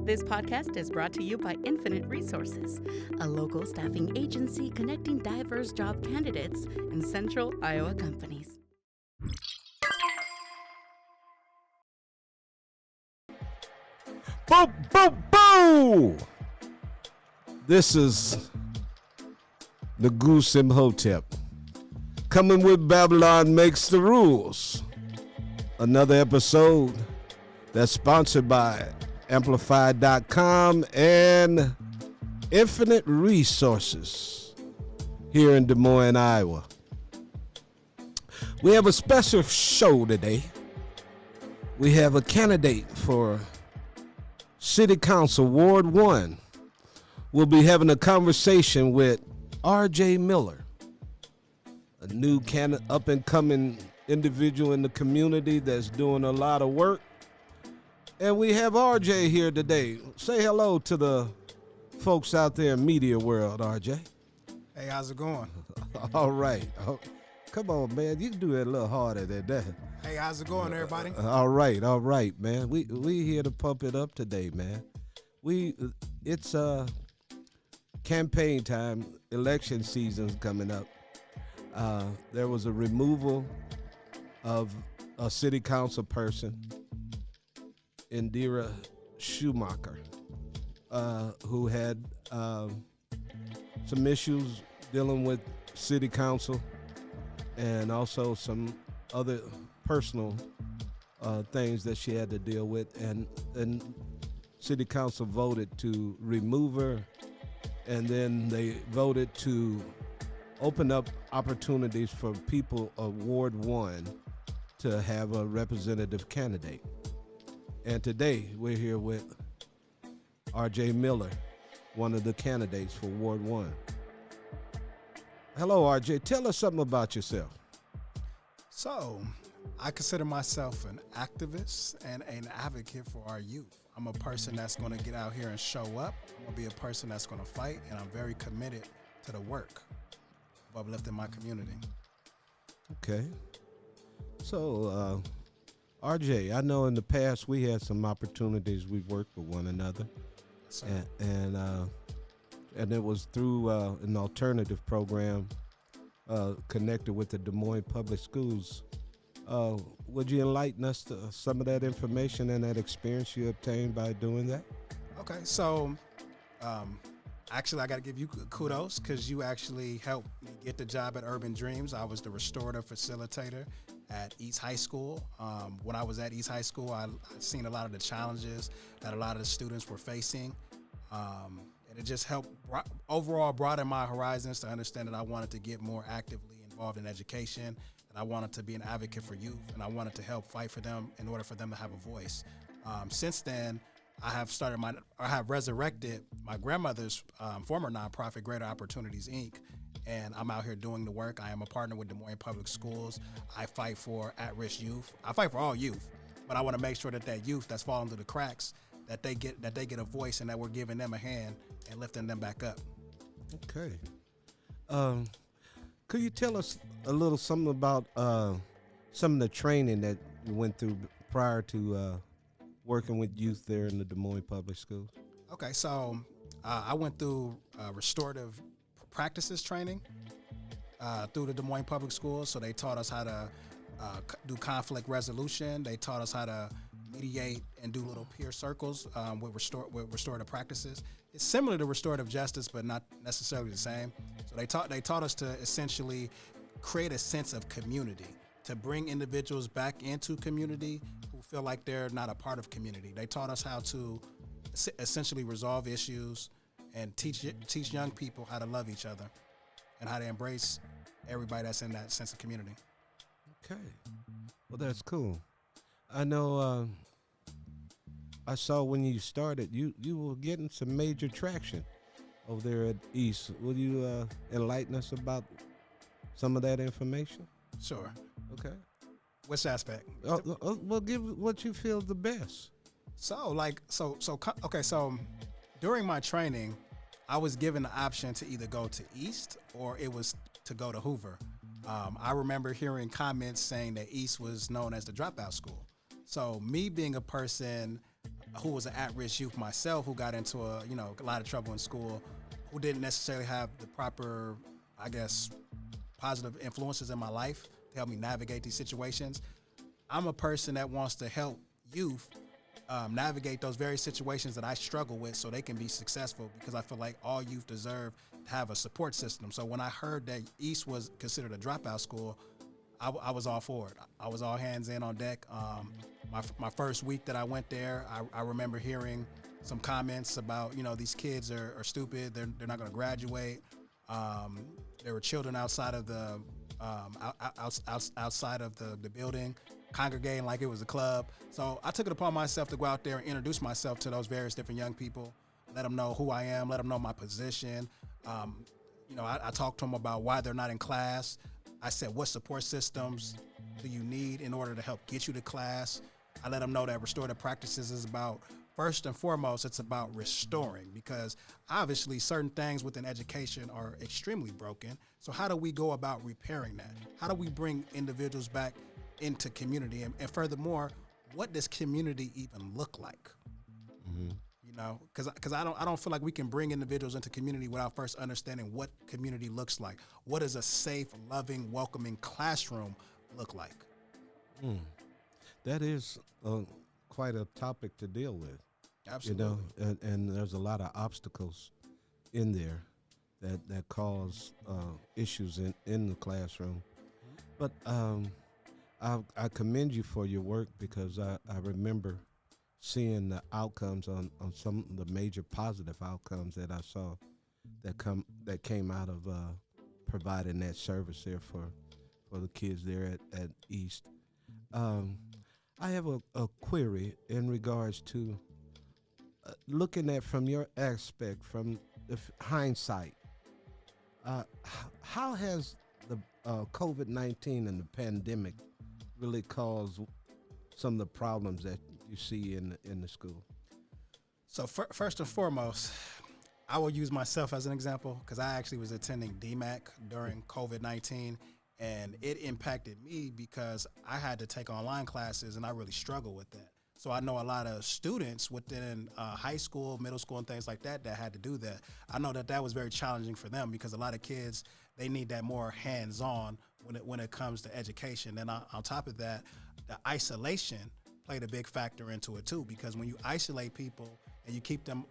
This podcast is brought to you by Infinite Resources, a local staffing agency connecting diverse job candidates in central Iowa companies. Boo, boo, boo! This is the Goose Imhotep. Coming with Babylon Makes the Rules. Another episode that's sponsored by Amplify.com and Infinite Resources here in Des Moines, Iowa. We have a special show today. We have a candidate for City Council, Ward 1. We'll be having a conversation with R.J. Miller, a new up-and-coming individual in the community that's doing a lot of work. And we have R.J. here today. Say hello to the folks out there in media world, R.J. Hey, how's it going? All right. Oh, come on, man. You can do it a little harder than that. Hey, how's it going, everybody? All right, man. We here to pump it up today, man. It's campaign time, election season's coming up. There was a removal of a city council person, Indira Schumacher, who had some issues dealing with city council and also some other personal things that she had to deal with, and city council voted to remove her, and then they voted to open up opportunities for people of Ward 1 to have a representative candidate. And today we're here with R.J. Miller, one of the candidates for Ward 1. Hello, R.J. Tell us something about yourself. So, I consider myself an activist and an advocate for our youth. I'm a person that's going to get out here and show up. I'm going to be a person that's going to fight, and I'm very committed to the work of uplifting my community. Okay. So, RJ, I know in the past we had some opportunities. We worked with one another, So, and it was through an alternative program connected with the Des Moines Public Schools. Would you enlighten us to some of that information and that experience you obtained by doing that? okay, so actually I got to give you kudos because you actually helped me get the job at Urban Dreams. I was the restorative facilitator at East High School. When I was at East High School, I seen a lot of the challenges that a lot of the students were facing. And it just helped overall broaden my horizons to understand that I wanted to get more actively involved in education, that I wanted to be an advocate for youth, and I wanted to help fight for them in order for them to have a voice. Since then, I have resurrected my grandmother's former nonprofit, Greater Opportunities, Inc., and I'm out here doing the work. I am a partner with Des Moines Public Schools. I fight for at-risk youth. I fight for all youth, but I want to make sure that youth that's falling through the cracks, that they get a voice, and that we're giving them a hand and lifting them back up. Okay. Could you tell us a little something about some of the training that you went through prior to working with youth there in the Des Moines Public Schools? Okay, so I went through restorative practices training through the Des Moines Public Schools. So they taught us how to do conflict resolution. They taught us how to mediate and do little peer circles with restorative practices. It's similar to restorative justice, but not necessarily the same. So they taught us to essentially create a sense of community, to bring individuals back into community who feel like they're not a part of community. They taught us how to essentially resolve issues and teach young people how to love each other and how to embrace everybody that's in that sense of community. Okay. Well, that's cool. I know I saw when you started, you were getting some major traction over there at East. Will you enlighten us about some of that information? Sure. Okay. Which aspect? Well, give what you feel the best. So during my training, I was given the option to either go to East or it was to go to Hoover. I remember hearing comments saying that East was known as the dropout school. So me being a person who was an at-risk youth myself, who got into a lot of trouble in school, who didn't necessarily have the proper, I guess, positive influences in my life to help me navigate these situations. I'm a person that wants to help youth navigate those very situations that I struggle with so they can be successful, because I feel like all youth deserve to have a support system. So when I heard that East was considered a dropout school, I was all for it. I was all hands in on deck. My first week that I went there, I remember hearing some comments about, these kids are stupid. They're not going to graduate. There were children outside of the outside of the building, congregating like it was a club. So I took it upon myself to go out there and introduce myself to those various different young people, let them know who I am, let them know my position. I talked to them about why they're not in class. I said, what support systems do you need in order to help get you to class? I let them know that restorative practices is about, first and foremost, it's about restoring, because obviously certain things within education are extremely broken. So how do we go about repairing that? How do we bring individuals back into community? And furthermore, what does community even look like? Mm-hmm. Because I don't feel like we can bring individuals into community without first understanding what community looks like. What does a safe, loving, welcoming classroom look like? That is quite a topic to deal with. Absolutely. And there's a lot of obstacles in there that cause issues in the classroom. But I commend you for your work, because I remember seeing the outcomes on some of the major positive outcomes that I saw that came out of providing that service there for the kids there at East. I have a query in regards to looking at from your aspect, from the hindsight. How has the COVID-19 and the pandemic really caused some of the problems that you see in the school? So first and foremost, I will use myself as an example, because I actually was attending DMAC during COVID-19, and it impacted me because I had to take online classes, and I really struggled with that. So I know a lot of students within high school, middle school, and things like that had to do that. I know that was very challenging for them, because a lot of kids, they need that more hands-on when it comes to education. And on top of that, the isolation played a big factor into it too, because when you isolate people and you keep them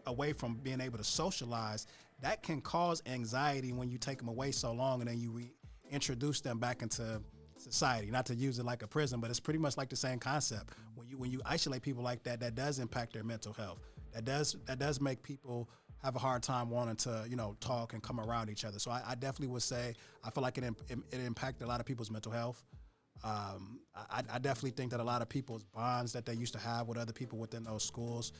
away from being able to socialize, that can cause anxiety when you take them away so long and then you reintroduce them back into society. Not to use it like a prison, but it's pretty much like the same concept. When you isolate people like that does impact their mental health. That does make people have a hard time wanting to talk and come around each other. So I definitely would say I feel like it impacted a lot of people's mental health. I definitely think that a lot of people's bonds that they used to have with other people within those schools,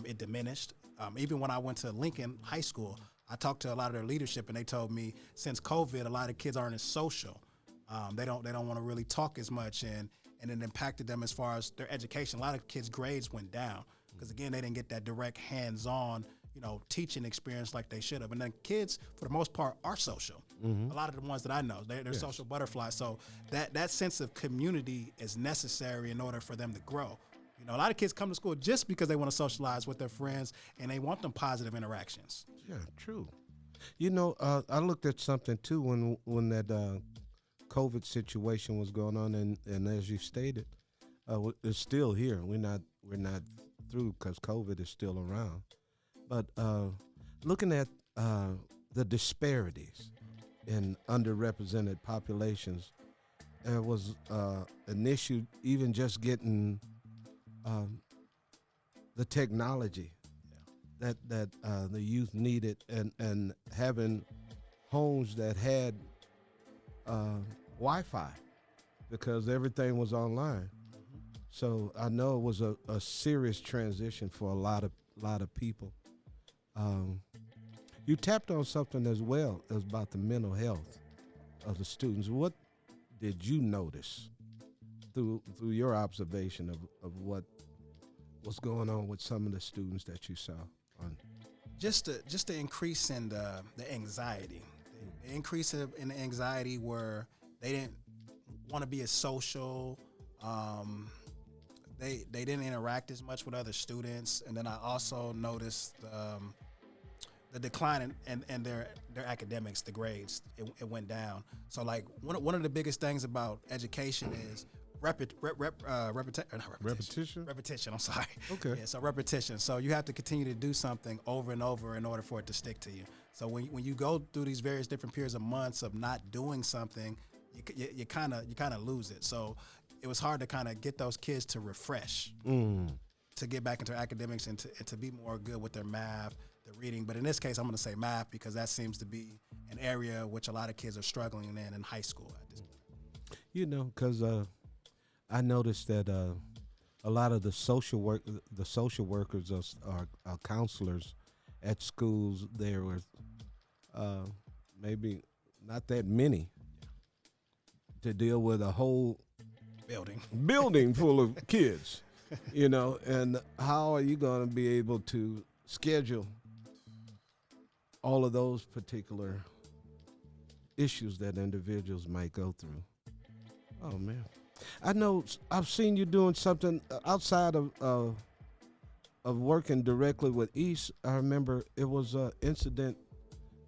it diminished. Even when I went to Lincoln High School, I talked to a lot of their leadership, and they told me since COVID, a lot of kids aren't as social. They don't want to really talk as much, and it impacted them as far as their education. A lot of kids' grades went down because, again, they didn't get that direct hands-on teaching experience like they should have. And then kids, for the most part, are social. Mm-hmm. A lot of the ones that I know, they're yes. social butterflies. So that sense of community is necessary in order for them to grow. A lot of kids come to school just because they want to socialize with their friends and they want them positive interactions. Yeah, true. I looked at something too when that COVID situation was going on, and as you stated, it's still here. We're not through because COVID is still around. But looking at the disparities in underrepresented populations, there was an issue even just getting the technology that the youth needed, and having homes that had Wi-Fi, because everything was online. So I know it was a serious transition for a lot of people. You tapped on something as well as about the mental health of the students. What did you notice through your observation of what was going on with some of the students that you saw? Just the increase in the anxiety. The increase in the anxiety where they didn't want to be as social. they didn't interact as much with other students, and then I also noticed the decline in their academics, the grades. It went down. So like one of the biggest things about education is repetition. Repetition. I'm sorry. Okay. Yeah. So repetition. So you have to continue to do something over and over in order for it to stick to you. So when you go through these various different periods of months of not doing something, you kind of lose it. So it was hard to kind of get those kids to refresh, to get back into academics and to be more good with their math, their reading. But in this case, I'm going to say math because that seems to be an area which a lot of kids are struggling in high school at this point. You know, because I noticed that a lot of the social workers are counselors at schools. There were maybe not that many to deal with a whole building full of kids, you know. And how are you going to be able to schedule all of those particular issues that individuals might go through? Oh man, I know I've seen you doing something outside of working directly with East. I remember it was an incident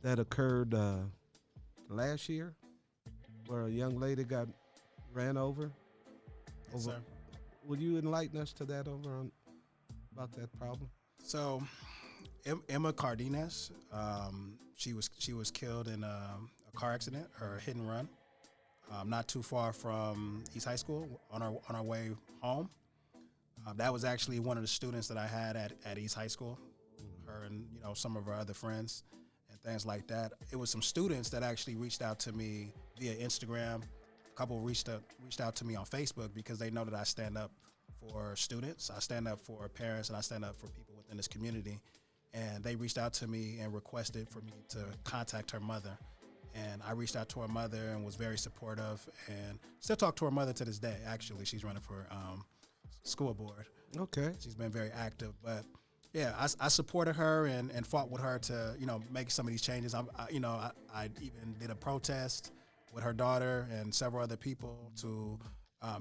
that occurred last year where a young lady got ran over. Yes, sir. Would you enlighten us to that about that problem? So, Emma Cardenas, she was killed in a car accident or a hit and run, not too far from East High School on our way home. That was actually one of the students that I had at East High School, her and some of her other friends and things like that. It was some students that actually reached out to me via Instagram. A couple reached out to me on Facebook because they know that I stand up for students, I stand up for parents, and I stand up for people within this community. And they reached out to me and requested for me to contact her mother. And I reached out to her mother and was very supportive and still talk to her mother to this day. Actually, she's running for school board. Okay. She's been very active. But yeah, I supported her and fought with her to, make some of these changes. I even did a protest with her daughter and several other people to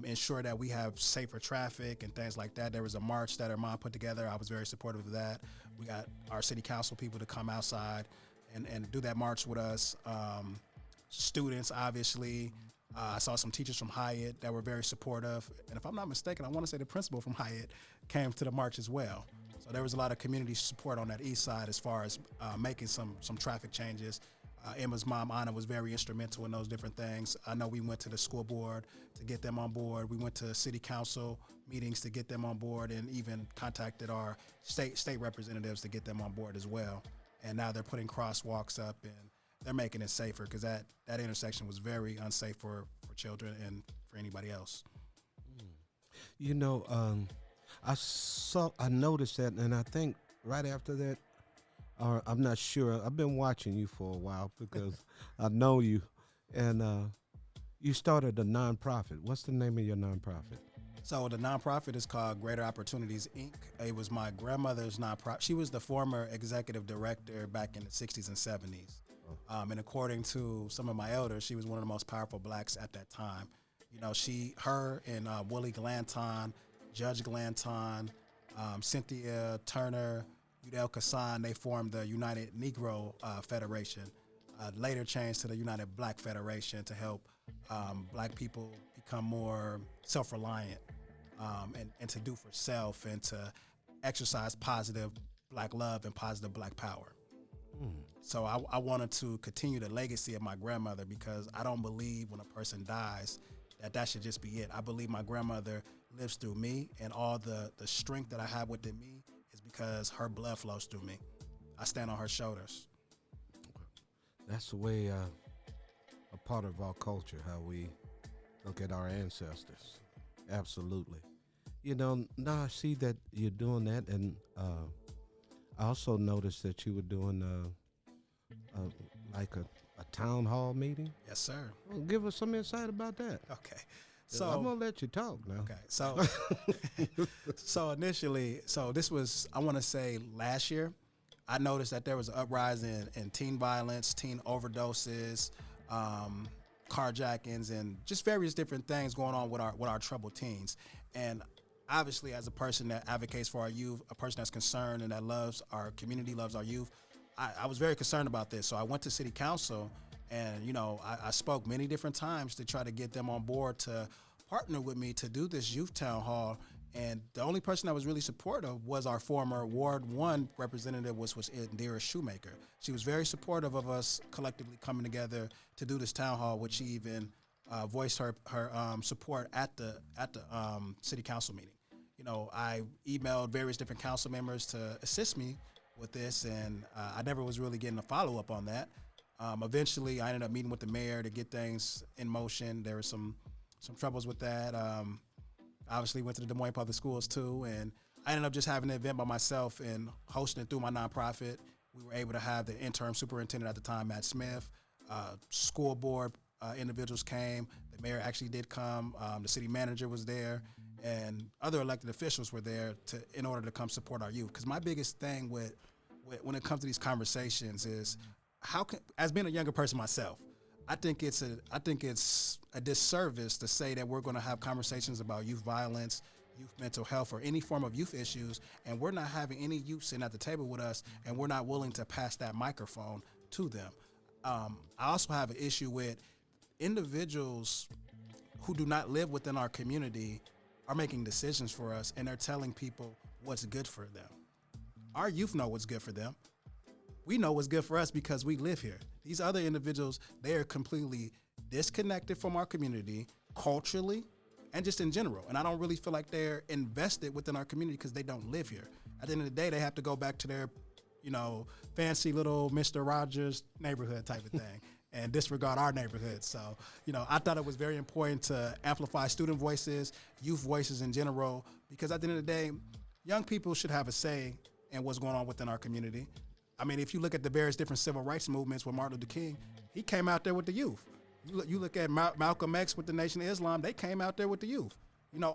ensure that we have safer traffic and things like that. There was a march that her mom put together. I was very supportive of that. We got our city council people to come outside and do that march with us. Students, obviously. I saw some teachers from Hyatt that were very supportive. And if I'm not mistaken, I want to say the principal from Hyatt came to the march as well. So there was a lot of community support on that east side as far as making some traffic changes. Emma's mom, Anna, was very instrumental in those different things. I know we went to the school board to get them on board. We went to city council meetings to get them on board and even contacted our state representatives to get them on board as well. And now they're putting crosswalks up and they're making it safer because that intersection was very unsafe for children and for anybody else. I noticed that, and I think right after that, or I'm not sure. I've been watching you for a while because I know you, and you started a nonprofit. What's the name of your nonprofit? So the nonprofit is called Greater Opportunities, Inc. It was my grandmother's nonprofit. She was the former executive director back in the 60s and 70s. And according to some of my elders, she was one of the most powerful blacks at that time. Her and Willie Glanton, Judge Glanton, Cynthia Turner, Udell Kassan, they formed the United Negro Federation, later changed to the United Black Federation to help black people become more self-reliant and to do for self and to exercise positive black love and positive black power. So I wanted to continue the legacy of my grandmother because I don't believe when a person dies that should just be it. I believe my grandmother lives through me, and all the strength that I have within me is because her blood flows through me. I stand on her shoulders. That's the way a part of our culture, how we look at our ancestors. Absolutely. Now I see that you're doing that, and I also noticed that you were doing like a town hall meeting. Yes, sir. Well, give us some insight about that. Okay. So I'm gonna let you talk now. Okay. So initially, this was, I want to say, last year. I noticed that there was an uprising in teen violence, teen overdoses, carjackings, and just various different things going on with our troubled teens. And obviously, as a person that advocates for our youth, a person that's concerned and that loves our community, loves our youth, I was very concerned about this. So I went to city council, and I spoke many different times to try to get them on board to partner with me to do this youth town hall. And the only person that was really supportive was our former Ward 1 representative, was Indira Shoemaker. She was very supportive of us collectively coming together to do this town hall, which she even voiced her support at the city council meeting. I emailed various different council members to assist me with this, and I never was really getting a follow-up on that. Eventually, I ended up meeting with the mayor to get things in motion. There were some troubles with that. Obviously, went to the Des Moines Public Schools too, and I ended up just having an event by myself and hosting it through my nonprofit. We were able to have the interim superintendent at the time, Matt Smith, school board individuals came. The mayor actually did come. The city manager was there, and other elected officials were there in order to come support our youth. Because my biggest thing with when it comes to these conversations is as being a younger person myself, I think it's a disservice to say that we're going to have conversations about youth violence, youth mental health, or any form of youth issues, and we're not having any youth sitting at the table with us, and we're not willing to pass that microphone to them. I also have an issue with individuals who do not live within our community are making decisions for us, and they're telling people what's good for them. Our youth know what's good for them. We know what's good for us because we live here. These other individuals, they are completely disconnected from our community culturally and just in general. And I don't really feel like they're invested within our community because they don't live here. At the end of the day, they have to go back to their, fancy little Mr. Rogers neighborhood type of thing and disregard our neighborhood. So, I thought it was very important to amplify student voices, youth voices in general, because at the end of the day, young people should have a say in what's going on within our community. I mean, if you look at the various different civil rights movements with Martin Luther King, he came out there with the youth. You look at Malcolm X with the Nation of Islam, they came out there with the youth.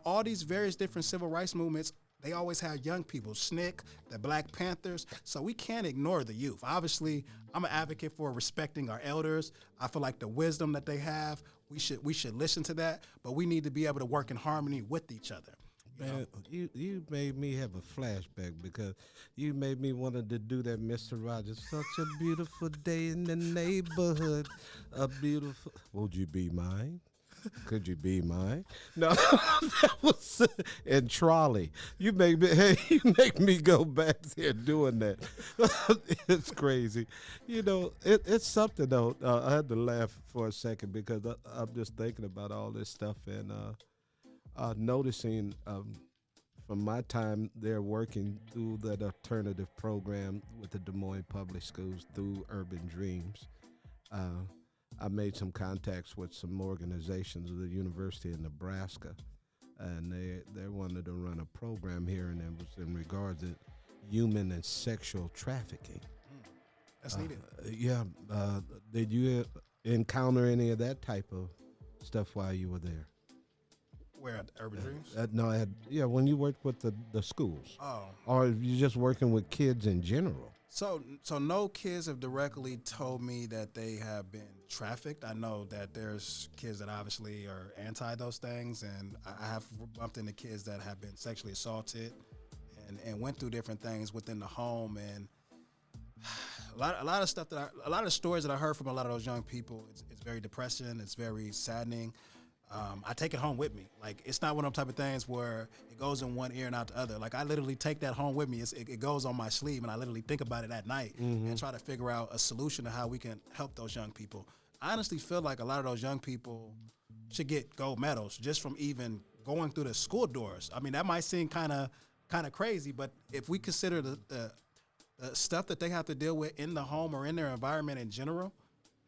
All these various different civil rights movements, they always have young people, SNCC, the Black Panthers, so we can't ignore the youth. Obviously, I'm an advocate for respecting our elders. I feel like the wisdom that they have, we should listen to that, but we need to be able to work in harmony with each other. Man, you made me have a flashback because you made me wanted to do that, Mr. Rogers. Such a beautiful day in the neighborhood. A beautiful. Would you be mine? Could you be mine? No, that was and trolley. You make me go back there doing that. It's crazy. It's something though. I had to laugh for a second because I'm just thinking about all this stuff and. Noticing from my time there working through that alternative program with the Des Moines Public Schools through Urban Dreams, I made some contacts with some organizations of the University of Nebraska, and they wanted to run a program here, and it was in regards to human and sexual trafficking. That's needed. Yeah. Did you encounter any of that type of stuff while you were there? Where at Urban Dreams? No, when you worked with the schools. Oh. Or you just working with kids in general? So no kids have directly told me that they have been trafficked. I know that there's kids that obviously are anti those things, and I have bumped into kids that have been sexually assaulted and went through different things within the home, and a lot of stuff a lot of stories that I heard from a lot of those young people. It's very depressing. It's very saddening. I take it home with me. Like, it's not one of them type of things where it goes in one ear and out the other. Like, I literally take that home with me. It goes on my sleeve, and I literally think about it at night and try to figure out a solution to how we can help those young people. I honestly feel like a lot of those young people should get gold medals just from even going through the school doors. I mean, that might seem kind of crazy, but if we consider the stuff that they have to deal with in the home or in their environment in general,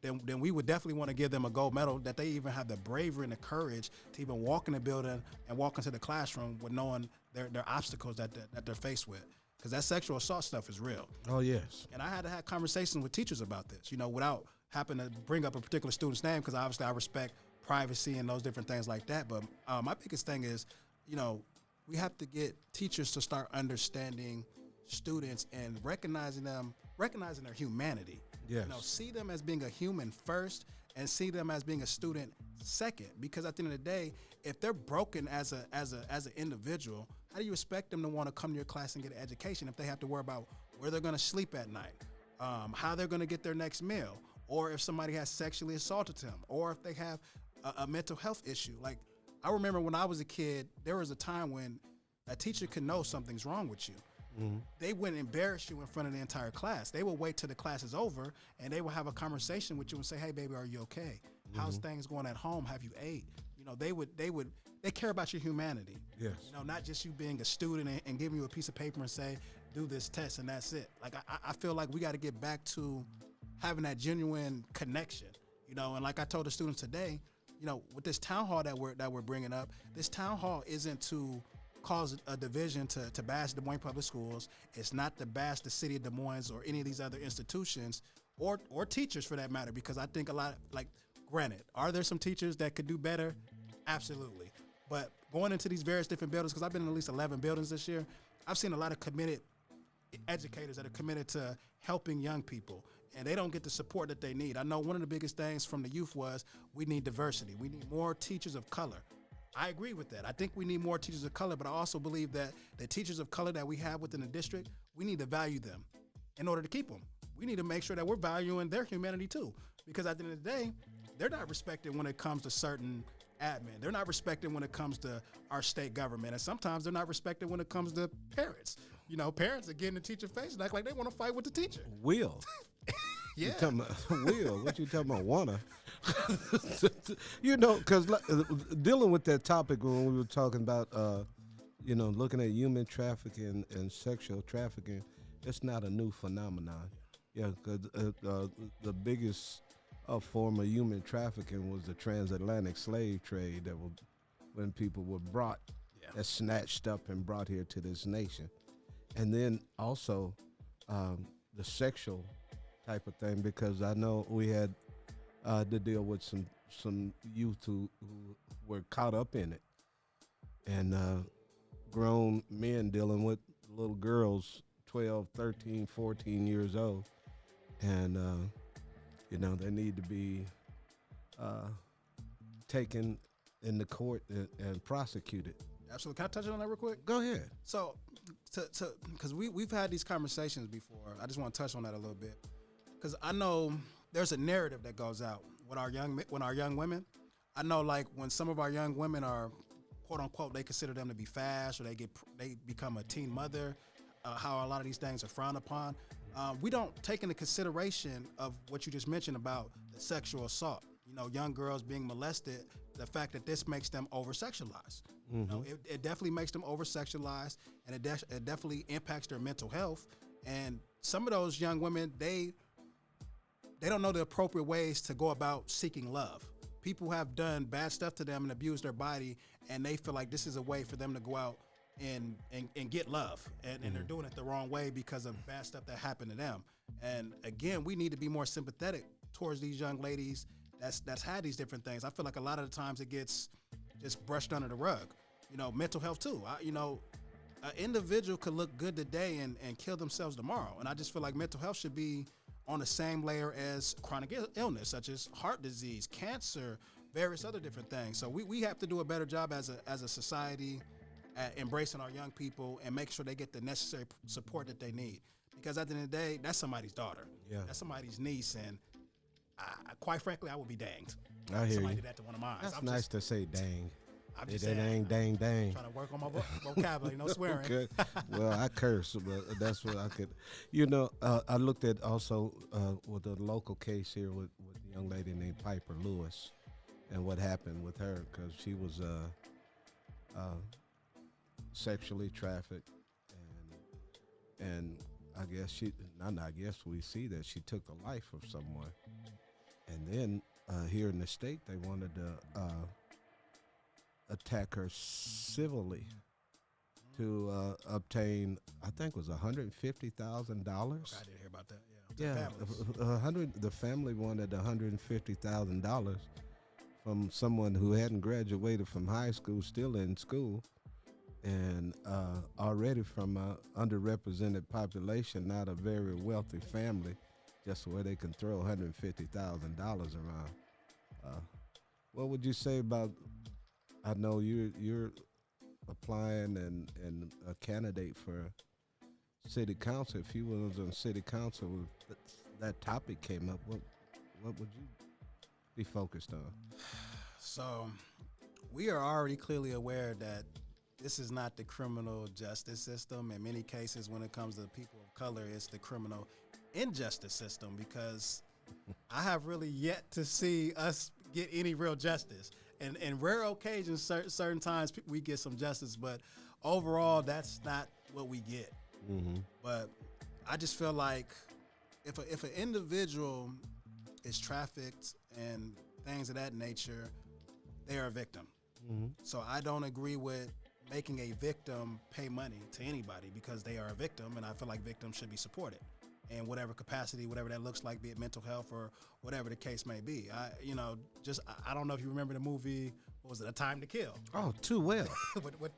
then we would definitely want to give them a gold medal, that they even have the bravery and the courage to even walk in the building and walk into the classroom with knowing their obstacles that they're faced with. Because that sexual assault stuff is real. Oh, yes. And I had to have conversations with teachers about this, without having to bring up a particular student's name, because obviously I respect privacy and those different things like that. But my biggest thing is, we have to get teachers to start understanding students and recognizing their humanity. Yes. See them as being a human first and see them as being a student second. Because at the end of the day, if they're broken as an individual, how do you expect them to want to come to your class and get an education if they have to worry about where they're going to sleep at night, how they're going to get their next meal, or if somebody has sexually assaulted them, or if they have a mental health issue? Like, I remember when I was a kid, there was a time when a teacher could know something's wrong with you. They wouldn't embarrass you in front of the entire class. They would wait till the class is over, and they would have a conversation with you and say, "Hey, baby, are you okay? How's things going at home? Have you ate?" You know, they care about your humanity. Yes. You know, not just you being a student and giving you a piece of paper and say, "Do this test," and that's it. Like, I feel like we got to get back to having that genuine connection. You know, and like I told the students today, you know, with this town hall that we're bringing up, this town hall isn't to cause a division to bash Des Moines Public Schools. It's not to bash the city of Des Moines or any of these other institutions or teachers for that matter, because I think a lot, like, granted, are there some teachers that could do better? Absolutely. But going into these various different buildings, because I've been in at least 11 buildings this year, I've seen a lot of committed educators that are committed to helping young people, and they don't get the support that they need. I know one of the biggest things from the youth was we need diversity. We need more teachers of color. I agree with that. I think we need more teachers of color, but I also believe that the teachers of color that we have within the district, we need to value them in order to keep them. We need to make sure that we're valuing their humanity too, because at the end of the day, they're not respected when it comes to certain admin. They're not respected when it comes to our state government, and sometimes they're not respected when it comes to parents. You know, parents are getting the teacher face and act like they want to fight with the teacher. Will. Yeah. You talking about, Will, what you talking about, wanna? You know, because dealing with that topic when we were talking about, you know, looking at human trafficking and sexual trafficking, it's not a new phenomenon. Yeah, because the biggest form of human trafficking was the transatlantic slave trade that was when people were brought, snatched up and brought here to this nation. And then also the sexual type of thing, because I know we had to deal with some youth who were caught up in it, and grown men dealing with little girls 12, 13, 14 years old, and you know, they need to be taken in the court and prosecuted. Absolutely. Can I touch on that real quick? Go ahead. So, because we've had these conversations before, I just want to touch on that a little bit, because I know there's a narrative that goes out with our young women. I know, like, when some of our young women are, quote unquote, they consider them to be fast, or they become a teen mother, how a lot of these things are frowned upon. We don't take into consideration of what you just mentioned about the sexual assault. You know, young girls being molested, the fact that this makes them over-sexualized. You know, it definitely makes them over-sexualized, and it definitely impacts their mental health. And some of those young women, they don't know the appropriate ways to go about seeking love. People have done bad stuff to them and abused their body, and they feel like this is a way for them to go out and get love, and they're doing it the wrong way because of bad stuff that happened to them. And again, we need to be more sympathetic towards these young ladies that's had these different things. I feel like a lot of the times it gets just brushed under the rug. You know, mental health too. You know, an individual could look good today and kill themselves tomorrow. And I just feel like mental health should be on the same layer as chronic illness, such as heart disease, cancer, various other different things. So we have to do a better job as a society at embracing our young people and make sure they get the necessary support that they need. Because at the end of the day, that's somebody's daughter. Yeah. That's somebody's niece. And quite frankly, I would be danged. I hear somebody you. did that to one of mine. That's nice to say dang. I'm just saying, dang. Trying to work on my vocabulary, no swearing. Okay. Well, I curse, but that's what I could. You know, I looked at also with a local case here with a young lady named Piper Lewis, and what happened with her, because she was sexually trafficked, and I guess we see that she took the life of someone, and then here in the state they wanted to attack her civilly to obtain, I think it was $150,000. I didn't hear about that. The family wanted $150,000 from someone who hadn't graduated from high school, still in school, and already from an underrepresented population, not a very wealthy family, just where they can throw $150,000 around. What would you say about? I know you're applying and a candidate for city council, if you was on city council, that topic came up, what would you be focused on? So we are already clearly aware that this is not the criminal justice system. In many cases, when it comes to people of color, it's the criminal injustice system, because I have really yet to see us get any real justice. And in rare occasions, certain times we get some justice, but overall, that's not what we get. Mm-hmm. But I just feel like if an individual is trafficked and things of that nature, they are a victim. Mm-hmm. So I don't agree with making a victim pay money to anybody, because they are a victim, and I feel like victims should be supported in whatever capacity, whatever that looks like, be it mental health or whatever the case may be. I don't know if you remember the movie, what was it, A Time to Kill? Oh, too well.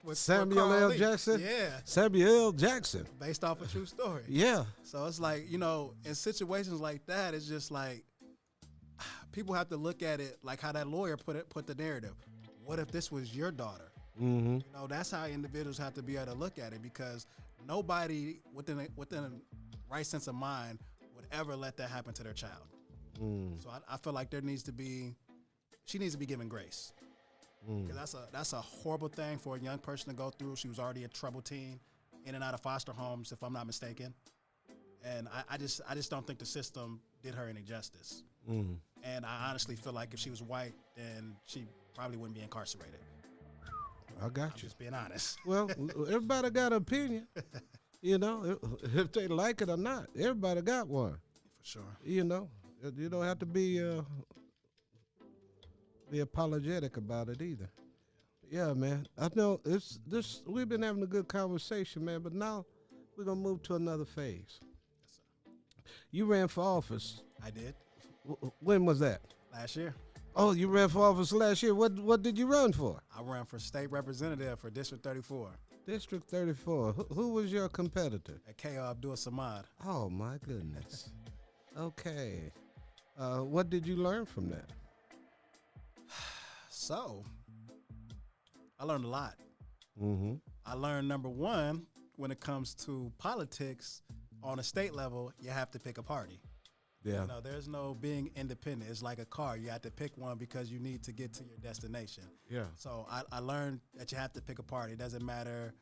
with Samuel Carl L. Lee. Jackson? Yeah. Samuel L. Jackson. Based off a true story. Yeah. So it's like, in situations like that, it's just like people have to look at it like how that lawyer put the narrative. What if this was your daughter? Mm-hmm. That's how individuals have to be able to look at it, because nobody within a right sense of mind would ever let that happen to their child. So I feel like she needs to be given grace. Because that's a horrible thing for a young person to go through. She was already a troubled teen, in and out of foster homes, if I'm not mistaken. And I just don't think the system did her any justice. And I honestly feel like if she was white, then she probably wouldn't be incarcerated. I got I'm you. just being honest. Well, everybody got an opinion. If they like it or not, everybody got one. For sure. You don't have to be apologetic about it either. Yeah, man. I know we've been having a good conversation, man, but now we're gonna move to another phase. Yes, sir. You ran for office. I did. When was that? Last year. Oh, you ran for office last year. What did you run for? I ran for state representative for District 34 District 34. Who was your competitor? at K.O. Abdul-Samad. Oh, my goodness. Okay. What did you learn from that? So, I learned a lot. Mm-hmm. I learned, number one, when it comes to politics, on a state level, you have to pick a party. Yeah. There's no being independent. It's like a car. You have to pick one because you need to get to your destination. Yeah. So I learned that you have to pick a party. It doesn't matter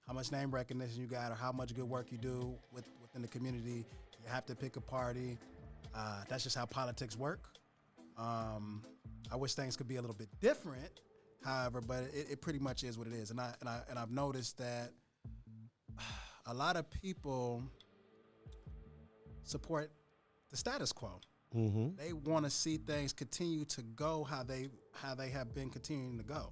how much name recognition you got or how much good work you do within the community. You have to pick a party. That's just how politics work. I wish things could be a little bit different, however, but it pretty much is what it is. And I've noticed that a lot of people support the status quo. Mm-hmm. They want to see things continue to go how they have been continuing to go.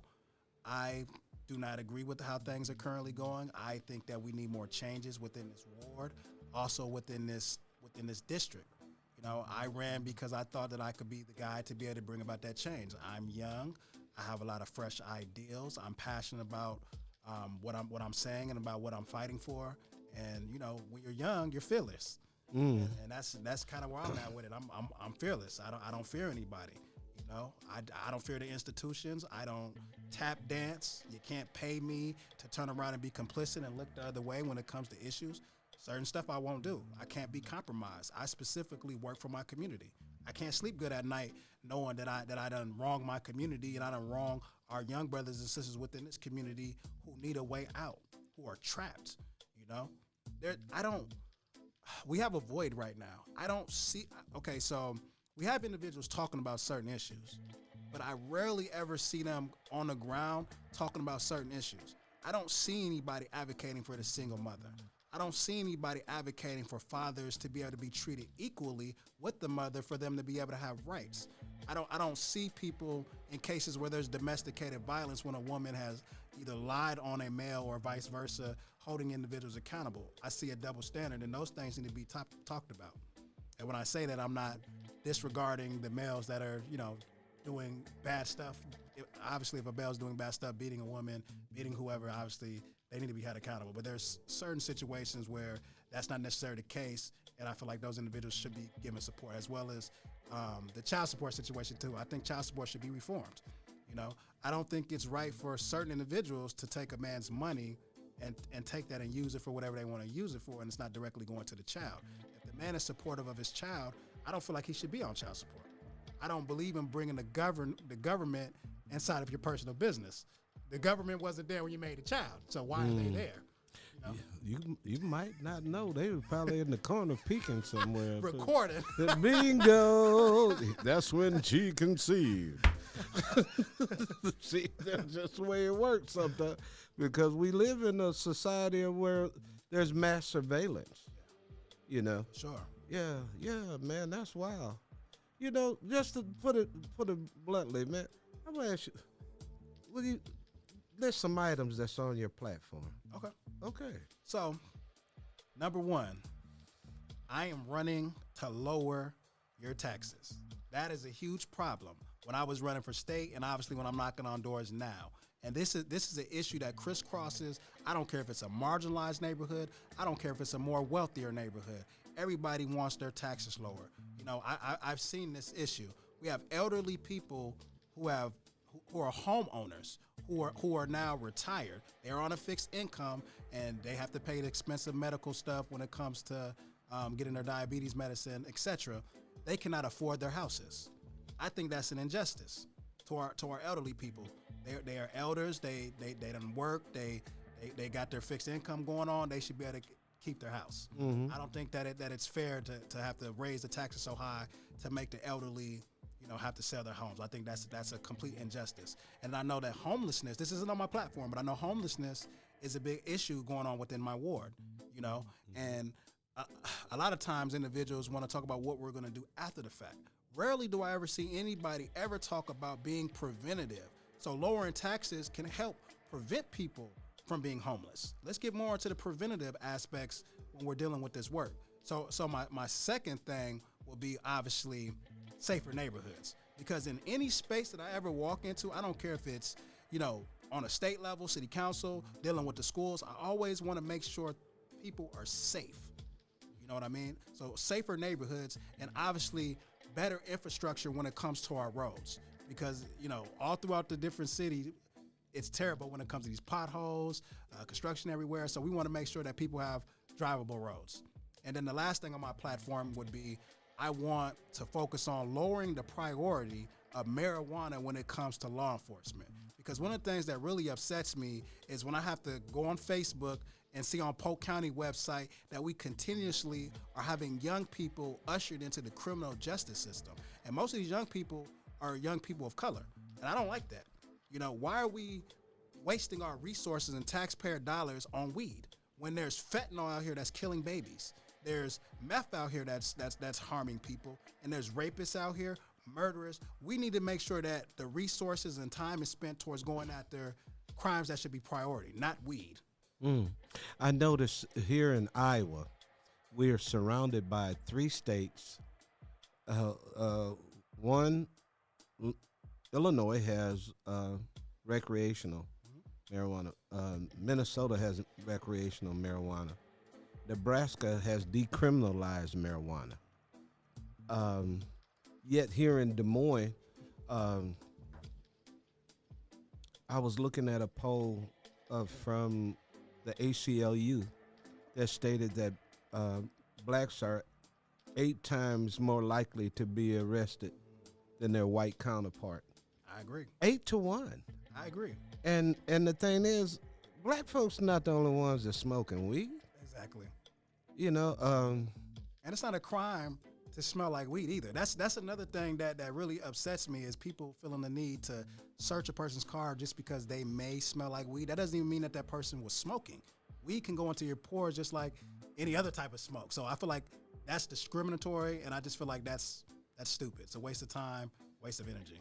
I do not agree with how things are currently going. I think that we need more changes within this ward, also within this district. I ran because I thought that I could be the guy to be able to bring about that change. I'm young. I have a lot of fresh ideals. I'm passionate about what I'm saying and about what I'm fighting for. And when you're young, you're fearless. And that's kind of where I'm at with it. I'm fearless. I don't fear anybody. I don't fear the institutions. I don't tap dance. You can't pay me to turn around and be complicit and look the other way when it comes to issues. Certain stuff I won't do. I can't be compromised. I specifically work for my community. I can't sleep good at night knowing that I done wrong my community and I done wrong our young brothers and sisters within this community who need a way out, who are trapped. We have a void right now. I don't see. Okay, so we have individuals talking about certain issues, but I rarely ever see them on the ground talking about certain issues. I don't see anybody advocating for the single mother. I don't see anybody advocating for fathers to be able to be treated equally with the mother for them to be able to have rights. I don't see people in cases where there's domesticated violence when a woman has either lied on a male or vice versa, holding individuals accountable. I see a double standard, and those things need to be talked about. And when I say that, I'm not disregarding the males that are, doing bad stuff. Obviously, if a male's doing bad stuff, beating a woman, beating whoever, obviously, they need to be held accountable. But there's certain situations where that's not necessarily the case, and I feel like those individuals should be given support, as well as the child support situation, too. I think child support should be reformed. You know, I don't think it's right for certain individuals to take a man's money and take that and use it for whatever they want to use it for, and it's not directly going to the child. If the man is supportive of his child, I don't feel like he should be on child support. I don't believe in bringing the government inside of your personal business. The government wasn't there when you made a child, so why are they there? You know? You might not know. They were probably in the corner peeking somewhere. Recording. Bingo! That's when she conceived. See, that's just the way it works sometimes. Because we live in a society where there's mass surveillance. You know? Sure. Yeah, man, that's wild. You know, just to put it bluntly, man, I'm gonna ask you, list some items that's on your platform. Okay. So, number one, I am running to lower your taxes. That is a huge problem when I was running for state, and obviously when I'm knocking on doors now. And this is an issue that crisscrosses. I don't care if it's a marginalized neighborhood. I don't care if it's a more wealthier neighborhood. Everybody wants their taxes lower. You know, I've seen this issue. We have elderly people who are homeowners who are now retired. They're on a fixed income and they have to pay the expensive medical stuff when it comes to getting their diabetes medicine, etc. They cannot afford their houses. I think that's an injustice to our elderly people. They are elders. They done work. They got their fixed income going on. They should be able to keep their house. Mm-hmm. I don't think that it's fair to have to raise the taxes so high to make the elderly, you know, have to sell their homes. I think that's a complete injustice. And I know that homelessness, this isn't on my platform, but I know homelessness is a big issue going on within my ward, you know, and a lot of times individuals want to talk about what we're going to do after the fact. Rarely do I ever see anybody ever talk about being preventative. So lowering taxes can help prevent people from being homeless. Let's get more into the preventative aspects when we're dealing with this work. So my second thing will be obviously safer neighborhoods, because in any space that I ever walk into, I don't care if it's, you know, on a state level, city council, dealing with the schools, I always want to make sure people are safe. You know what I mean? So safer neighborhoods, and obviously better infrastructure when it comes to our roads, because, you know, all throughout the different cities, it's terrible when it comes to these potholes, construction everywhere. So we want to make sure that people have drivable roads. And then the last thing on my platform would be, I want to focus on lowering the priority of marijuana when it comes to law enforcement. Because one of the things that really upsets me is when I have to go on Facebook and see on Polk County website that we continuously are having young people ushered into the criminal justice system. And most of these young people are young people of color. And I don't like that. You know, why are we wasting our resources and taxpayer dollars on weed when there's fentanyl out here that's killing babies? There's meth out here that's harming people, and there's rapists out here, murderers. We need to make sure that the resources and time is spent towards going after crimes that should be priority, not weed. I noticed here in Iowa, we are surrounded by 3 states. One, Illinois has recreational marijuana. Minnesota has recreational marijuana. Nebraska has decriminalized marijuana. Yet here in Des Moines, I was looking at a poll from the ACLU that stated that blacks are 8 times more likely to be arrested than their white counterpart. I agree. 8 to 1. I agree. And the thing is, black folks not the only ones that's smoking weed. Exactly. You know, and it's not a crime to smell like weed either. That's another thing that really upsets me, is people feeling the need to search a person's car just because they may smell like weed. That doesn't even mean that person was smoking. Weed can go into your pores just like any other type of smoke. So I feel like that's discriminatory, and I just feel like that's stupid. It's a waste of time, waste of energy.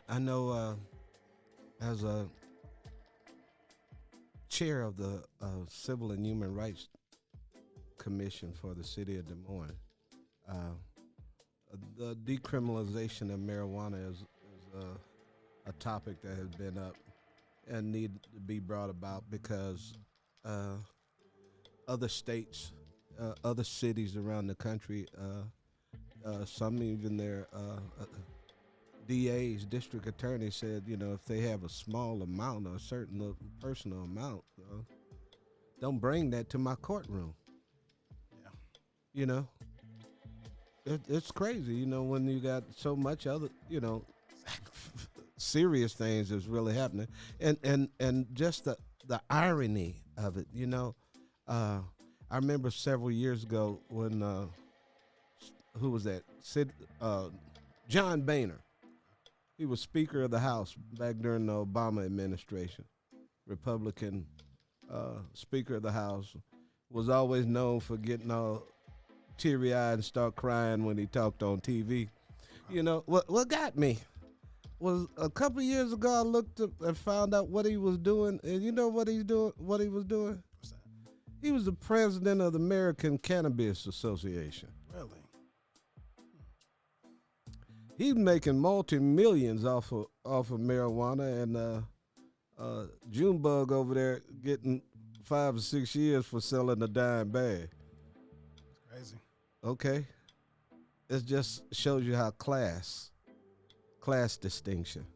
I know as a chair of the Civil and Human Rights Commission for the city of Des Moines, the decriminalization of marijuana is a topic that has been up and need to be brought about, because other states, other cities around the country, some even their DAs, district attorneys said, if they have a small amount or a certain personal amount, don't bring that to my courtroom. Yeah. It's crazy, when you got so much other, serious things that's really happening, and just the irony of it, I remember several years ago when who was that? John Boehner. He was Speaker of the House back during the Obama administration. Republican Speaker of the House, was always known for getting all teary-eyed and start crying when he talked on TV. What got me was a couple of years ago I looked up and found out what he was doing, and you know what he was doing? What's that? He was the president of the American Cannabis Association. Really? He's making multi-millions off of marijuana, and Junebug over there getting 5 or 6 years for selling a dime bag. It's crazy. Okay, it just shows you how class distinction.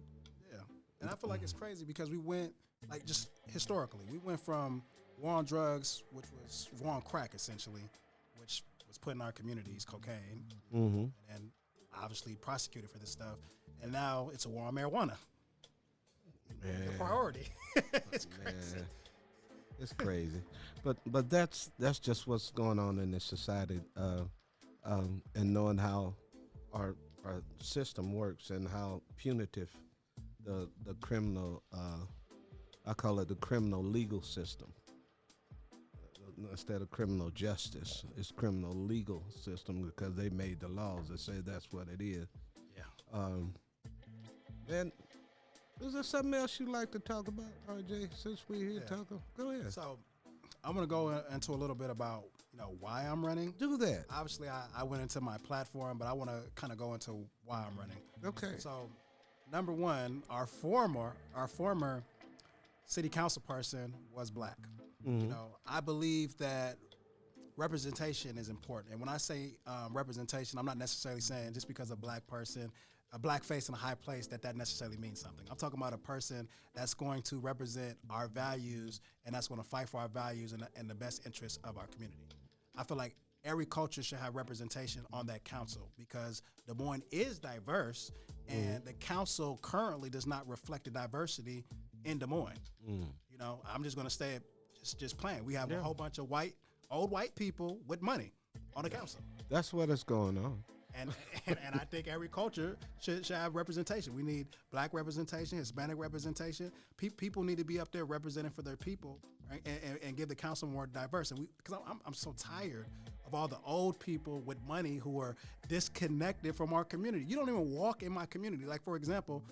Yeah, and I feel like it's crazy because we went, like, just historically, we went from war on drugs, which was war on crack essentially, which was put in our communities, cocaine, and obviously prosecuted for this stuff, and now it's a war on marijuana. The priority. It's crazy. Man. It's crazy, but that's just what's going on in this society, and knowing how our system works and how punitive the criminal, I call it the criminal legal system. Instead of criminal justice, it's criminal legal system because they made the laws that say that's what it is. Yeah. And is there something else you'd like to talk about, RJ, since we're here talking? Go ahead. So I'm going to go into a little bit about, why I'm running. Do that. Obviously, I went into my platform, but I want to kind of go into why I'm running. Okay. So, number one, our former city council person was black. I believe that representation is important. And when I say representation, I'm not necessarily saying just because a black person, a black face in a high place, that necessarily means something. I'm talking about a person that's going to represent our values and that's going to fight for our values and the best interests of our community. I feel like every culture should have representation on that council because Des Moines is diverse, and the council currently does not reflect the diversity in Des Moines. I'm just going to say it. Just playing. We have a whole bunch of old white people with money on the council. That's what is going on. And I think every culture should have representation. We need black representation, Hispanic representation. People need to be up there representing for their people, right? and give the council more diverse. And because I'm so tired of all the old people with money who are disconnected from our community. You don't even walk in my community. Like, for example,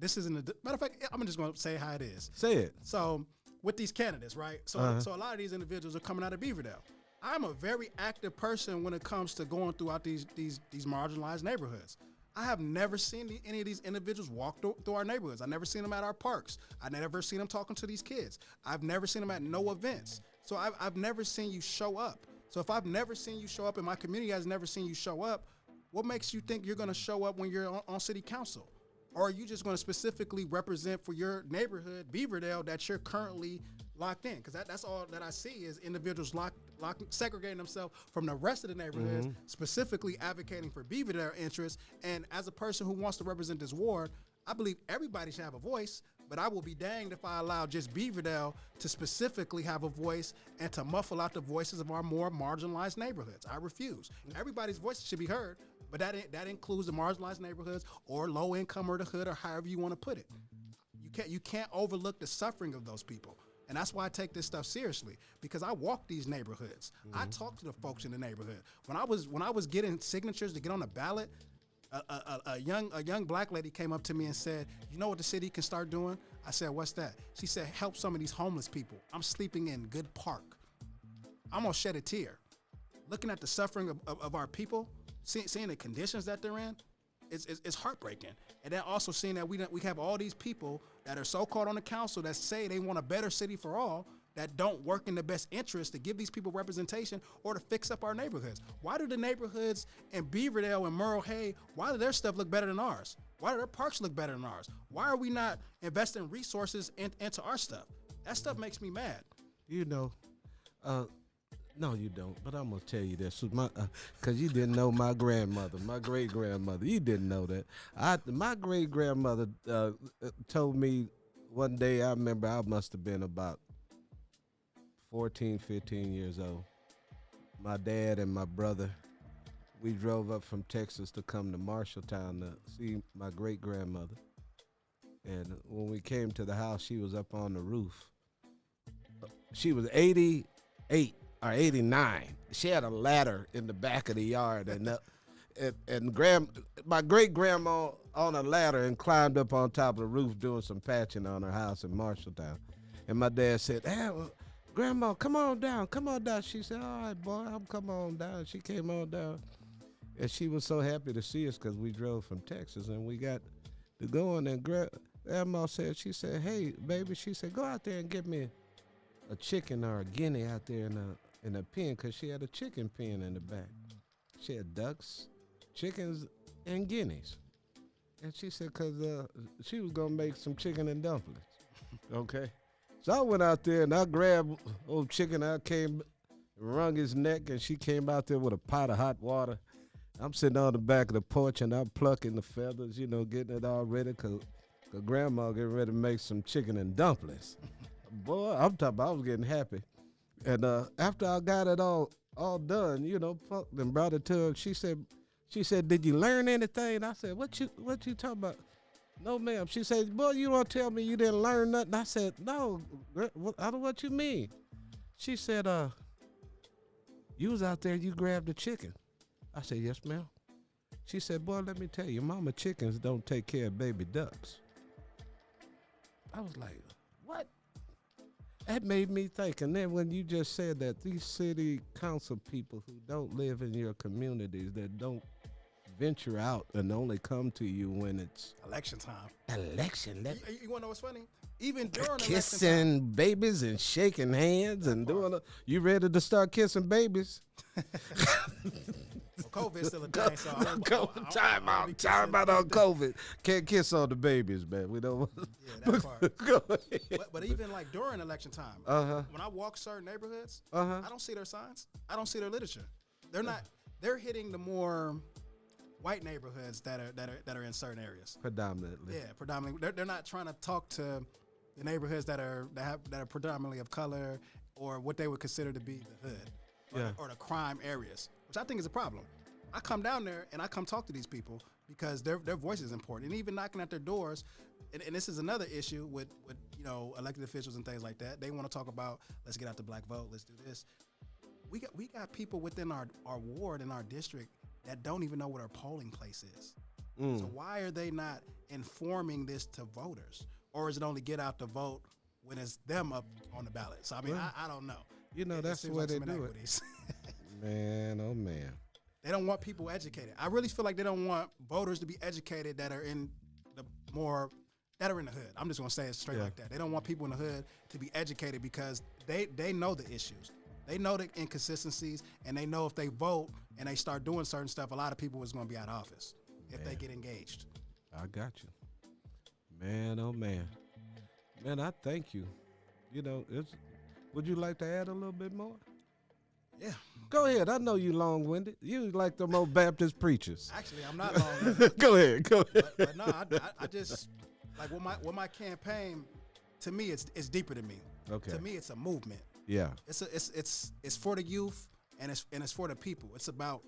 this isn't matter of fact. I'm just going to say how it is. Say it. So, with these candidates, right? So a lot of these individuals are coming out of Beaverdale. I'm a very active person when it comes to going throughout these marginalized neighborhoods. I have never seen any of these individuals walk through our neighborhoods. I've never seen them at our parks. I've never seen them talking to these kids. I've never seen them at no events. So I've never seen you show up. So if I've never seen you show up and my community has never seen you show up, what makes you think you're going to show up when you're on city council? Or are you just going to specifically represent for your neighborhood, Beaverdale, that you're currently locked in? Because that's all that I see is individuals segregating themselves from the rest of the neighborhoods, specifically advocating for Beaverdale interests. And as a person who wants to represent this ward, I believe everybody should have a voice, but I will be danged if I allow just Beaverdale to specifically have a voice and to muffle out the voices of our more marginalized neighborhoods. I refuse. Everybody's voice should be heard, but that includes the marginalized neighborhoods or low income or the hood or however you want to put it. You can't overlook the suffering of those people. And that's why I take this stuff seriously, because I walk these neighborhoods. I talk to the folks in the neighborhood. When I was getting signatures to get on the ballot, a young black lady came up to me and said, "You know what the city can start doing?" I said, "What's that?" She said, "Help some of these homeless people. I'm sleeping in Good Park." I'm gonna shed a tear. Looking at the suffering of our people, seeing the conditions that they're in, it's heartbreaking. And then also seeing that we have all these people that are so called on the council that say they want a better city for all, that don't work in the best interest to give these people representation or to fix up our neighborhoods? Why do the neighborhoods in Beaverdale and Merle Hay, why do their stuff look better than ours? Why do their parks look better than ours? Why are we not investing resources into our stuff? That stuff makes me mad. You know, no, you don't. But I'm gonna tell you this, because you didn't know my grandmother, my great grandmother. You didn't know that. My great grandmother told me one day. I remember I must have been about 14, 15 years old. My dad and my brother, we drove up from Texas to come to Marshalltown to see my great grandmother. And when we came to the house, she was up on the roof. She was 88 or 89. She had a ladder in the back of the yard, and my great grandma on a ladder and climbed up on top of the roof doing some patching on her house in Marshalltown. And my dad said, "Hey, Grandma, come on down. She said, "All right, boy, I'm come on down." She came on down, and she was so happy to see us because we drove from Texas and we got to go on. And Grandma said, she said, "Hey, baby," she said, "go out there and get me a chicken or a guinea out there in a pen," because she had a chicken pen in the back. She had ducks, chickens, and guineas. And she said, because she was going to make some chicken and dumplings. Okay? So I went out there and I grabbed old chicken. I came, wrung his neck, and she came out there with a pot of hot water. I'm sitting on the back of the porch and I'm plucking the feathers, getting it all ready because Grandma getting ready to make some chicken and dumplings. Boy, I'm talking about I was getting happy. And after I got it all done, plucked and brought it to her, she said, "Did you learn anything?" I said, What you talking about?" "No, ma'am." She said, "Boy, you don't tell me you didn't learn nothing." I said, "No, I don't know what you mean." She said, "You was out there, you grabbed the chicken." I said, "Yes, ma'am." She said, "Boy, let me tell you, mama chickens don't take care of baby ducks." I was like, what? That made me think. And then when you just said that, these city council people who don't live in your communities, that don't venture out and only come to you when it's election time. Election. You want to know what's funny? Even during kissing election time, babies and shaking hands and doing you ready to start kissing babies? Well, COVID's still a thing, so time out on COVID. Can't kiss on the babies, man. We don't want yeah, that part. But even like during election time, when I walk certain neighborhoods, I don't see their signs. I don't see their literature. They're hitting the more white neighborhoods that are in certain areas. Predominantly. Yeah, predominantly. They're not trying to talk to the neighborhoods that are predominantly of color or what they would consider to be the hood or the crime areas, which I think is a problem. I come down there and I come talk to these people because their voice is important. And even knocking at their doors, and this is another issue with elected officials and things like that. They want to talk about, let's get out the black vote, let's do this. We got people within our ward and our district that don't even know what our polling place is. So why are they not informing this to voters? Or is it only get out the vote when it's them up on the ballot? So, I mean, I don't know. That's the way they do it. Man, oh, man. They don't want people educated. I really feel like they don't want voters to be educated that are in the hood. I'm just going to say it straight like that. They don't want people in the hood to be educated because they know the issues. They know the inconsistencies, and they know if they vote and they start doing certain stuff, a lot of people is going to be out of office if they get engaged. I got you. Man, oh, man. Man, I thank you. Would you like to add a little bit more? Yeah. Go ahead. I know you long-winded. You like the old Baptist preachers. Actually, I'm not long-winded. Go ahead. But no, I just, like with my campaign, to me, it's deeper than me. Okay. To me, it's a movement. Yeah. It's for the youth and it's for the people. It's about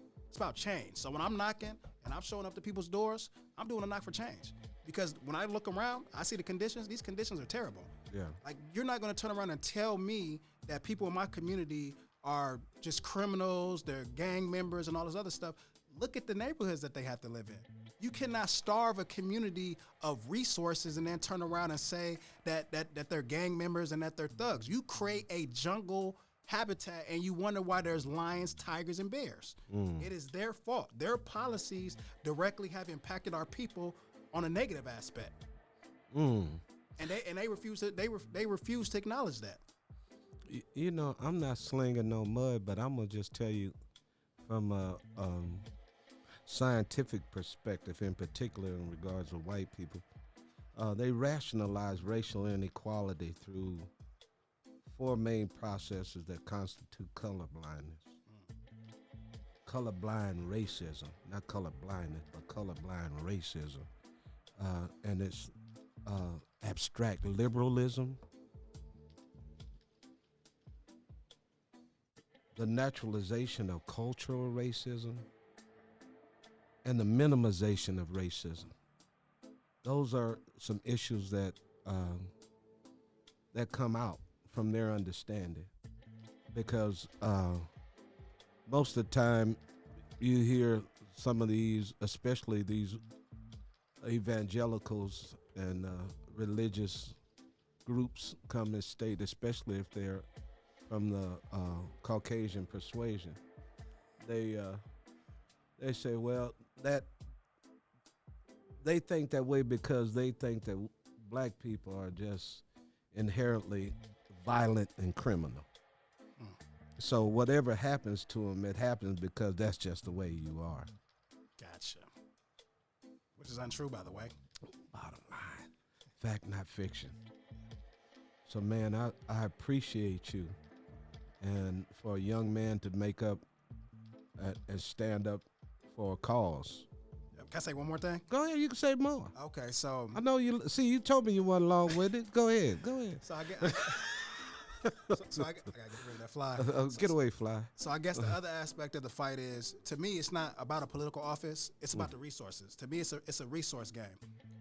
change. So when I'm knocking and I'm showing up to people's doors, I'm doing a knock for change. Because when I look around, I see the conditions. These conditions are terrible. Yeah. Like, you're not going to turn around and tell me that people in my community are just criminals, they're gang members and all this other stuff. Look at the neighborhoods that they have to live in. You cannot starve a community of resources and then turn around and say that they're gang members and that they're thugs. You create a jungle habitat and you wonder why there's lions, tigers, and bears. It is their fault. Their policies directly have impacted our people on a negative aspect. And they refuse to acknowledge that. You know, I'm not slinging no mud, but I'm gonna just tell you from a scientific perspective, in particular in regards to white people, they rationalize racial inequality through four main processes that constitute color blindness. Colorblind racism, not color blindness, but colorblind racism. And it's abstract liberalism, the naturalization of cultural racism, and the minimization of racism. Those are some issues that that come out from their understanding, because most of the time you hear some of these, especially these evangelicals and religious groups come and state, especially if they're from the Caucasian persuasion, they say, well, that they think that way because they think that black people are just inherently violent and criminal. So whatever happens to them, it happens because that's just the way you are. Gotcha. Which is untrue, by the way. Bottom line, fact, not fiction. So, man, I appreciate you. And for a young man to make up and stand up for a cause. Can I say one more thing? Go ahead, you can say more. Okay, so I know you. See, you told me you went along with it. Go ahead. So I get. So I gotta get rid of that fly. Get away, fly. So I guess the other aspect of the fight is, to me, it's not about a political office. It's about the resources. To me, it's a resource game,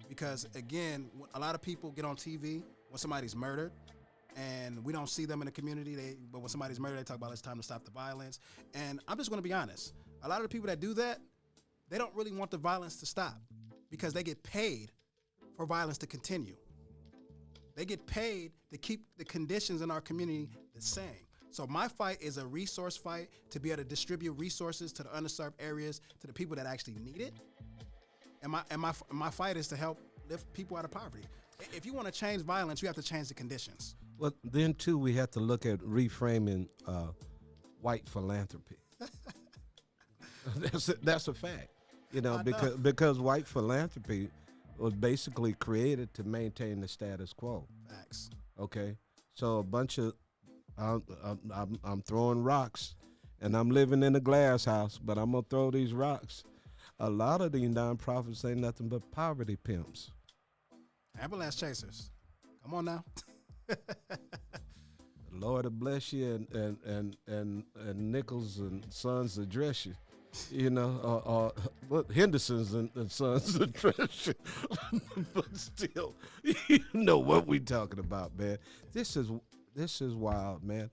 because again, a lot of people get on TV when somebody's murdered, and we don't see them in the community. But when somebody's murdered, they talk about it's time to stop the violence. And I'm just going to be honest. A lot of the people that do that, they don't really want the violence to stop, because they get paid for violence to continue. They get paid to keep the conditions in our community the same. So my fight is a resource fight to be able to distribute resources to the underserved areas, to the people that actually need it. And my fight is to help lift people out of poverty. If you want to change violence, you have to change the conditions. Well, then too, we have to look at reframing white philanthropy. That's a fact, you know, because white philanthropy was basically created to maintain the status quo. Facts. Okay, so a bunch of I'm throwing rocks, and I'm living in a glass house, but I'm gonna throw these rocks. A lot of these nonprofits ain't nothing but poverty pimps. Ambulance chasers. Come on now. Lord will bless you, and Nichols and Sons address you. You know, but Henderson's and Sons address you. But still, you know what we talking about, man. This is wild, man.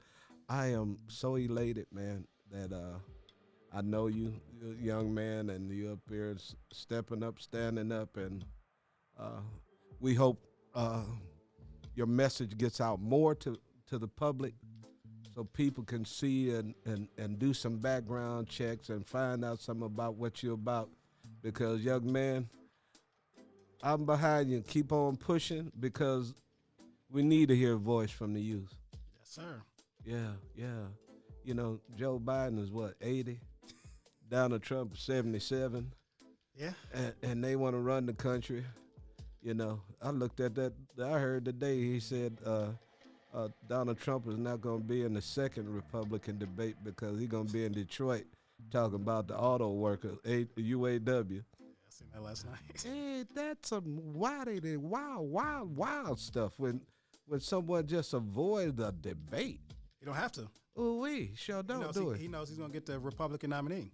I am so elated, man, that I know you, you're a young man, and you up here stepping up, standing up, and we hope your message gets out more to the public, so people can see and do some background checks and find out something about what you're about. Because, young man, I'm behind you. Keep on pushing, because we need to hear a voice from the youth. Yes, sir. Yeah. You know, Joe Biden is what, 80? Donald Trump is 77. Yeah. And they want to run the country. You know, I looked at that. I heard today he said Donald Trump is not going to be in the second Republican debate because he's going to be in Detroit talking about the auto workers, UAW. Yeah, I seen that last night. Hey, that's some wild stuff when someone just avoids a debate. You don't have to. Ooh, we sure don't do it. He knows he's going to get the Republican nominee.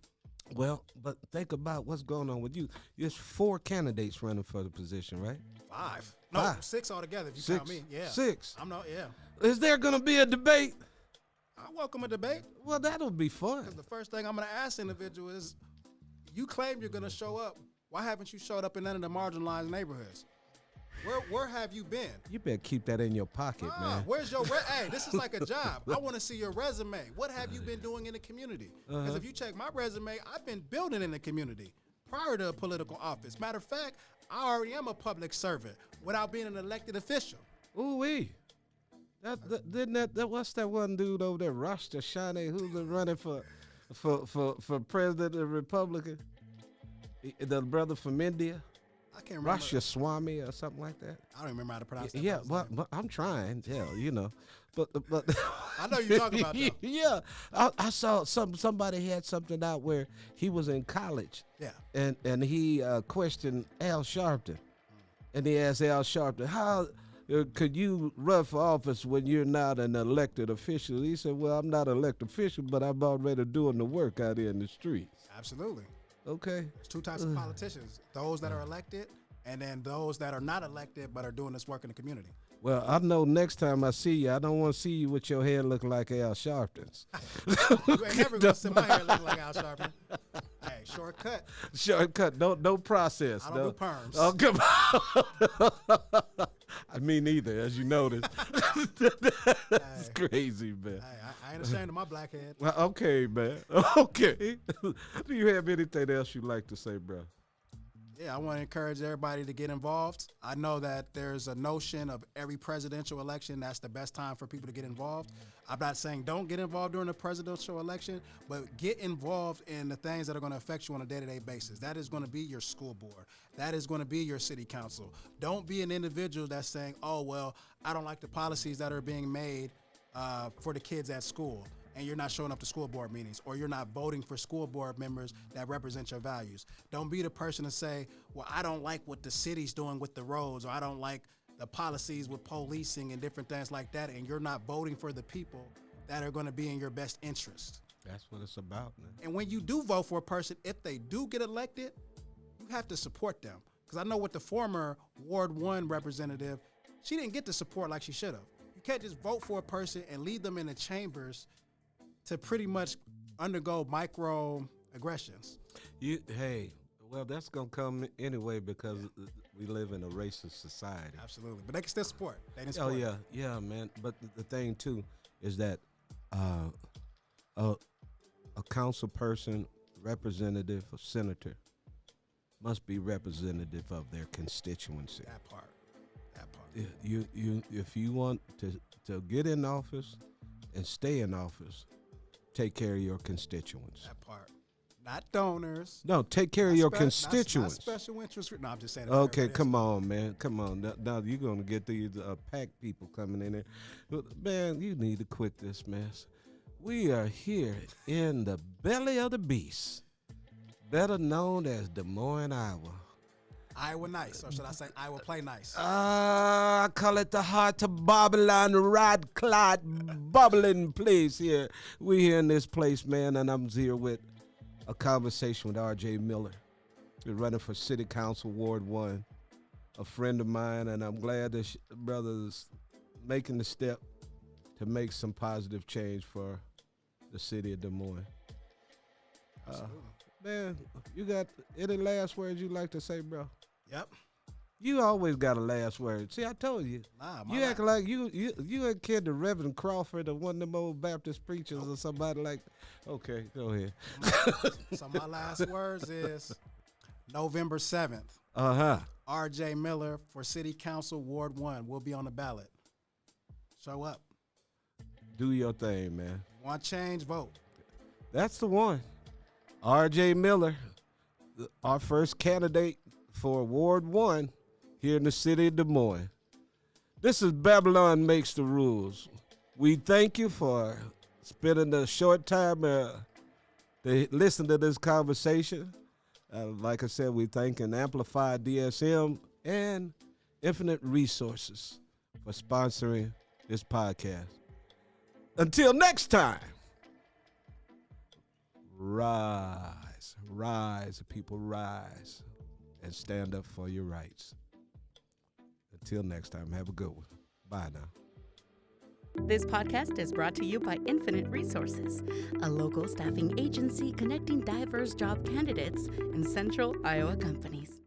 Well, but think about what's going on with you. There's 4 candidates running for the position, right? 5. No, 5. 6 altogether if you 6. count me. Yeah. 6. Yeah. Is there going to be a debate? I welcome a debate. Well, that'll be fun. Because the first thing I'm going to ask the individual is, you claim you're going to show up. Why haven't you showed up in none of the marginalized neighborhoods? Where have you been? You better keep that in your pocket, man. Where's your hey, this is like a job. I want to see your resume. What have you been doing in the community? Because if you check my resume, I've been building in the community prior to a political office. Matter of fact, I already am a public servant without being an elected official. Ooh-wee. What's that one dude over there, Rasta Shani, who's running for president of the Republican? The brother from India? I can't remember. Rasha Swami or something like that. I don't remember how to pronounce that. Yeah, but I'm trying. Yeah, but I know you're talking about that. Yeah, I saw somebody had something out where he was in college. Yeah, and he questioned Al Sharpton, and he asked Al Sharpton, how could you run for office when you're not an elected official? He said, well, I'm not an elected official, but I'm already doing the work out here in the streets. Absolutely. Okay. There's two types of politicians: those that are elected, and then those that are not elected but are doing this work in the community. Well, I know next time I see you, I don't want to see you with your hair looking like Al Sharpton's. You ain't never gonna see my hair looking like Al Sharpton. Hey, shortcut. Shortcut. No process. I don't do perms. Oh, come on. I mean, neither, as you noticed. That's crazy, man. Hey, I ain't ashamed of my black head. Well, okay, man. Okay. Do you have anything else you'd like to say, bro? Yeah, I want to encourage everybody to get involved. I know that there's a notion of every presidential election, that's the best time for people to get involved. I'm not saying don't get involved during the presidential election, but get involved in the things that are going to affect you on a day-to-day basis. That is going to be your school board. That is going to be your city council. Don't be an individual that's saying, oh, well, I don't like the policies that are being made for the kids at school, and you're not showing up to school board meetings, or you're not voting for school board members that represent your values. Don't be the person to say, well, I don't like what the city's doing with the roads, or I don't like the policies with policing and different things like that, and you're not voting for the people that are going to be in your best interest. That's what it's about, man. And when you do vote for a person, if they do get elected, you have to support them. Because I know with the former Ward 1 representative, she didn't get the support like she should have. You can't just vote for a person and leave them in the chambers to pretty much undergo microaggressions. Well, that's going to come anyway because we live in a racist society. Absolutely. But they can still support. They didn't Oh, support. yeah, man. But the thing, too, is that a council person, representative, or senator must be representative of their constituency. That part. You if you want to get in office and stay in office, take care of your constituents. That part. Not donors. No, take care of your constituents. Not special interest group. No, I'm just saying. Okay, come on, man. Come on. Now you're going to get these PAC people coming in there. Man, you need to quit this mess. We are here in the belly of the beast, better known as Des Moines, Iowa. Iowa nice, or should I say Iowa play nice? I call it the heart of Babylon, rod clot, bubbling place here. We here in this place, man, and I'm here with a conversation with R.J. Miller. He's running for City Council, Ward 1, a friend of mine, and I'm glad this brother's making the step to make some positive change for the city of Des Moines. Man, you got any last words you'd like to say, bro? Yep. You always got a last word. See, I told you. Nah, you acting like you ain't kid the Reverend Crawford or one of them old Baptist preachers or somebody like. Okay, go ahead. So my last words is November 7th. R.J. Miller for City Council Ward 1 will be on the ballot. Show up. Do your thing, man. Want change? Vote. That's the one. R.J. Miller, our first candidate for Ward 1 here in the city of Des Moines. This is Babylon Makes the Rules. We thank you for spending the short time to listen to this conversation. Like I said, we thank and Amplify DSM and Infinite Resources for sponsoring this podcast. Until next time. Rise, people, rise and stand up for your rights. Until next time, have a good one. Bye now. This podcast is brought to you by Infinite Resources, a local staffing agency connecting diverse job candidates and central Iowa companies.